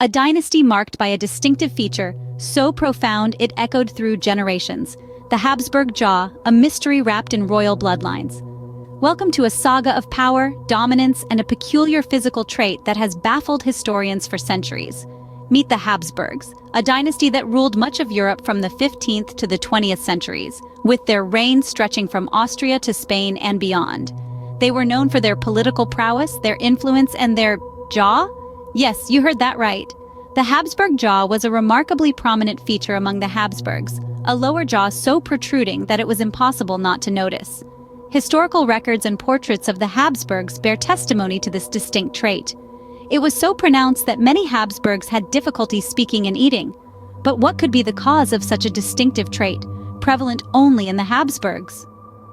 a dynasty marked by a distinctive feature so profound it echoed through generations, the Habsburg Jaw, a mystery wrapped in royal bloodlines. Welcome to a saga of power, dominance, and a peculiar physical trait that has baffled historians for centuries. Meet the Habsburgs, a dynasty that ruled much of Europe from the 15th to the 20th centuries, with their reign stretching from Austria to Spain and beyond. They were known for their political prowess, their influence, and their jaw? Yes, you heard that right. The Habsburg jaw was a remarkably prominent feature among the Habsburgs, a lower jaw so protruding that it was impossible not to notice. Historical records and portraits of the Habsburgs bear testimony to this distinct trait. It was so pronounced that many Habsburgs had difficulty speaking and eating. But what could be the cause of such a distinctive trait, prevalent only in the Habsburgs?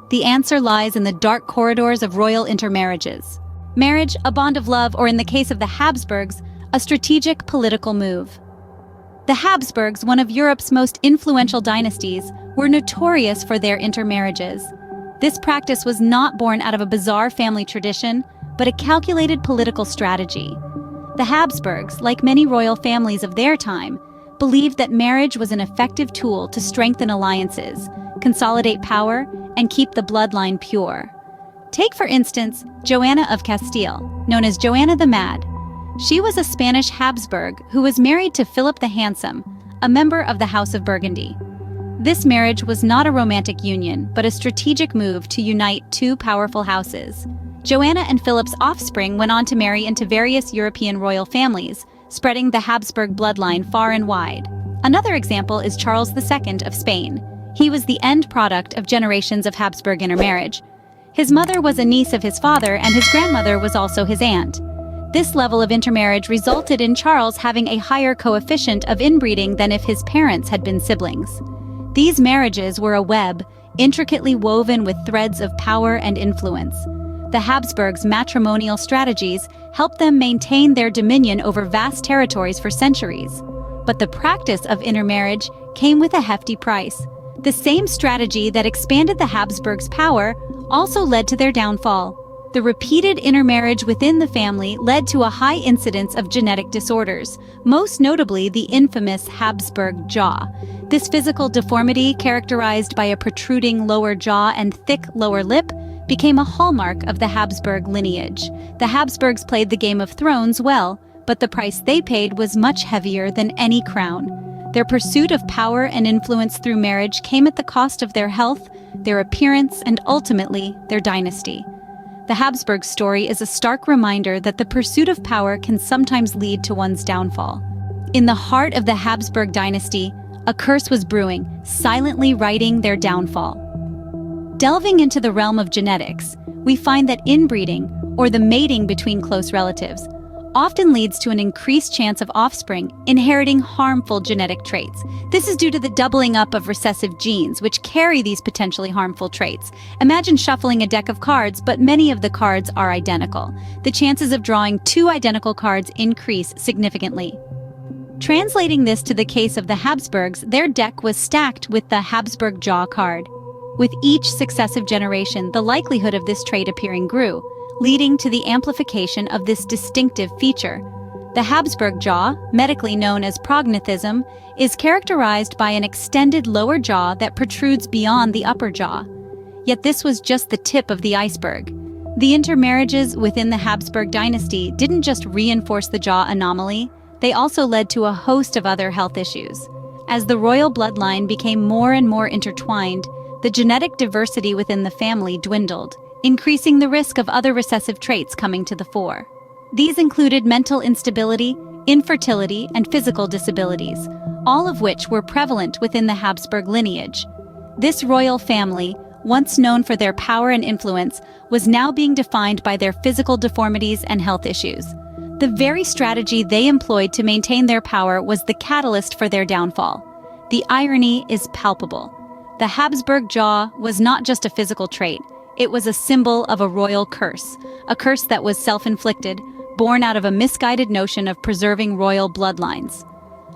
The answer lies in the dark corridors of royal intermarriages. Marriage, a bond of love, or in the case of the Habsburgs, a strategic political move. The Habsburgs, one of Europe's most influential dynasties, were notorious for their intermarriages. This practice was not born out of a bizarre family tradition, but a calculated political strategy. The Habsburgs, like many royal families of their time, believed that marriage was an effective tool to strengthen alliances, consolidate power, and keep the bloodline pure. Take, for instance, Joanna of Castile, known as Joanna the Mad. She was a Spanish Habsburg who was married to Philip the Handsome, a member of the House of Burgundy. This marriage was not a romantic union, but a strategic move to unite two powerful houses. Joanna and Philip's offspring went on to marry into various European royal families, spreading the Habsburg bloodline far and wide. Another example is Charles II of Spain. He was the end product of generations of Habsburg intermarriage. His mother was a niece of his father, and his grandmother was also his aunt. This level of intermarriage resulted in Charles having a higher coefficient of inbreeding than if his parents had been siblings. These marriages were a web, intricately woven with threads of power and influence. The Habsburgs' matrimonial strategies helped them maintain their dominion over vast territories for centuries. But the practice of intermarriage came with a hefty price. The same strategy that expanded the Habsburgs' power also led to their downfall. The repeated intermarriage within the family led to a high incidence of genetic disorders, most notably the infamous Habsburg Jaw. This physical deformity, characterized by a protruding lower jaw and thick lower lip, became a hallmark of the Habsburg lineage. The Habsburgs played the Game of Thrones well, but the price they paid was much heavier than any crown. Their pursuit of power and influence through marriage came at the cost of their health, their appearance, and ultimately, their dynasty. The Habsburg story is a stark reminder that the pursuit of power can sometimes lead to one's downfall. In the heart of the Habsburg dynasty, a curse was brewing, silently writing their downfall. Delving into the realm of genetics, we find that inbreeding, or the mating between close relatives, often leads to an increased chance of offspring inheriting harmful genetic traits. This is due to the doubling up of recessive genes, which carry these potentially harmful traits. Imagine shuffling a deck of cards, but many of the cards are identical. The chances of drawing two identical cards increase significantly. Translating this to the case of the Habsburgs, their deck was stacked with the Habsburg Jaw card. With each successive generation, the likelihood of this trait appearing grew, leading to the amplification of this distinctive feature. The Habsburg jaw, medically known as prognathism, is characterized by an extended lower jaw that protrudes beyond the upper jaw. Yet this was just the tip of the iceberg. The intermarriages within the Habsburg dynasty didn't just reinforce the jaw anomaly, they also led to a host of other health issues. As the royal bloodline became more and more intertwined, the genetic diversity within the family dwindled, increasing the risk of other recessive traits coming to the fore. These included mental instability, infertility, and physical disabilities, all of which were prevalent within the Habsburg lineage. This royal family, once known for their power and influence, was now being defined by their physical deformities and health issues. The very strategy they employed to maintain their power was the catalyst for their downfall. The irony is palpable. The Habsburg jaw was not just a physical trait, it was a symbol of a royal curse, a curse that was self-inflicted, born out of a misguided notion of preserving royal bloodlines.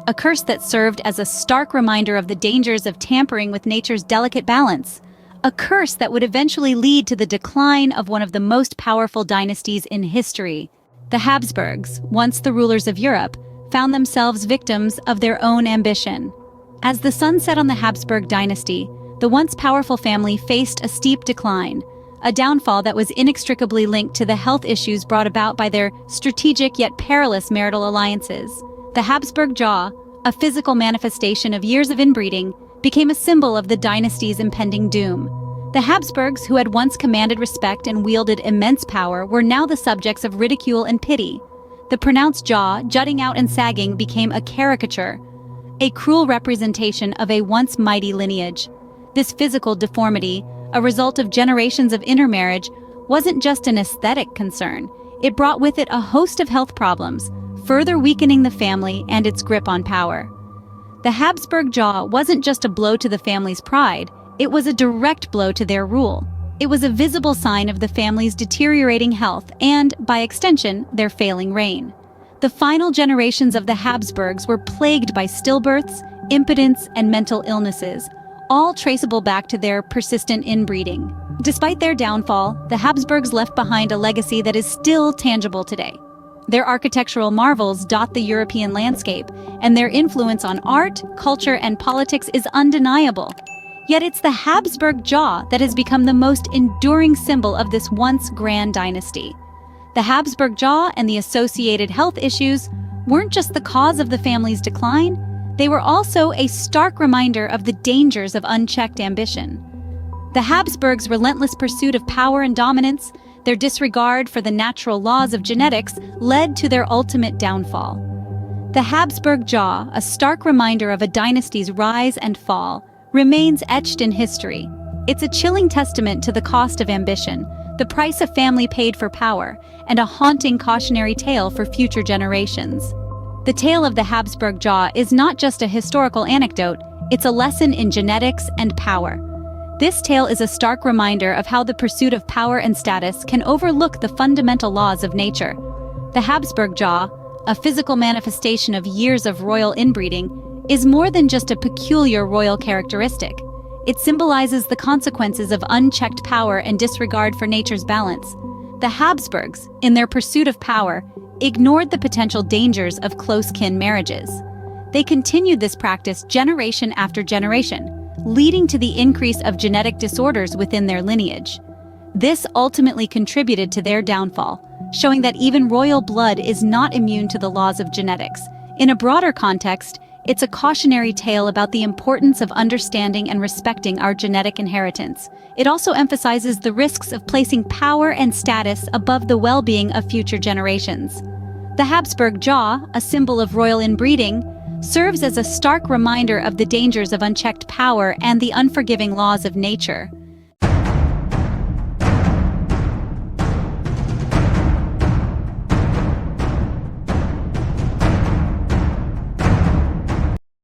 A curse that served as a stark reminder of the dangers of tampering with nature's delicate balance. A curse that would eventually lead to the decline of one of the most powerful dynasties in history. The Habsburgs, once the rulers of Europe, found themselves victims of their own ambition. As the sun set on the Habsburg dynasty, the once powerful family faced a steep decline, a downfall that was inextricably linked to the health issues brought about by their strategic yet perilous marital alliances. The Habsburg Jaw, a physical manifestation of years of inbreeding, became a symbol of the dynasty's impending doom. The Habsburgs, who had once commanded respect and wielded immense power, were now the subjects of ridicule and pity. The pronounced jaw, jutting out and sagging, became a caricature, a cruel representation of a once mighty lineage. This physical deformity, a result of generations of intermarriage, wasn't just an aesthetic concern. It brought with it a host of health problems, further weakening the family and its grip on power. The Habsburg Jaw wasn't just a blow to the family's pride, it was a direct blow to their rule. It was a visible sign of the family's deteriorating health and, by extension, their failing reign. The final generations of the Habsburgs were plagued by stillbirths, impotence, and mental illnesses, all traceable back to their persistent inbreeding. Despite their downfall, the Habsburgs left behind a legacy that is still tangible today. Their architectural marvels dot the European landscape, and their influence on art, culture, and politics is undeniable. Yet it's the Habsburg Jaw that has become the most enduring symbol of this once grand dynasty. The Habsburg Jaw and the associated health issues weren't just the cause of the family's decline, they were also a stark reminder of the dangers of unchecked ambition. The Habsburgs' relentless pursuit of power and dominance, their disregard for the natural laws of genetics, led to their ultimate downfall. The Habsburg Jaw, a stark reminder of a dynasty's rise and fall, remains etched in history. It's a chilling testament to the cost of ambition, the price a family paid for power, and a haunting cautionary tale for future generations. The tale of the Habsburg Jaw is not just a historical anecdote, it's a lesson in genetics and power. This tale is a stark reminder of how the pursuit of power and status can overlook the fundamental laws of nature. The Habsburg Jaw, a physical manifestation of years of royal inbreeding, is more than just a peculiar royal characteristic. It symbolizes the consequences of unchecked power and disregard for nature's balance. The Habsburgs, in their pursuit of power, ignored the potential dangers of close-kin marriages. They continued this practice generation after generation, leading to the increase of genetic disorders within their lineage. This ultimately contributed to their downfall, showing that even royal blood is not immune to the laws of genetics. In a broader context, it's a cautionary tale about the importance of understanding and respecting our genetic inheritance. It also emphasizes the risks of placing power and status above the well-being of future generations. The Habsburg Jaw, a symbol of royal inbreeding, serves as a stark reminder of the dangers of unchecked power and the unforgiving laws of nature.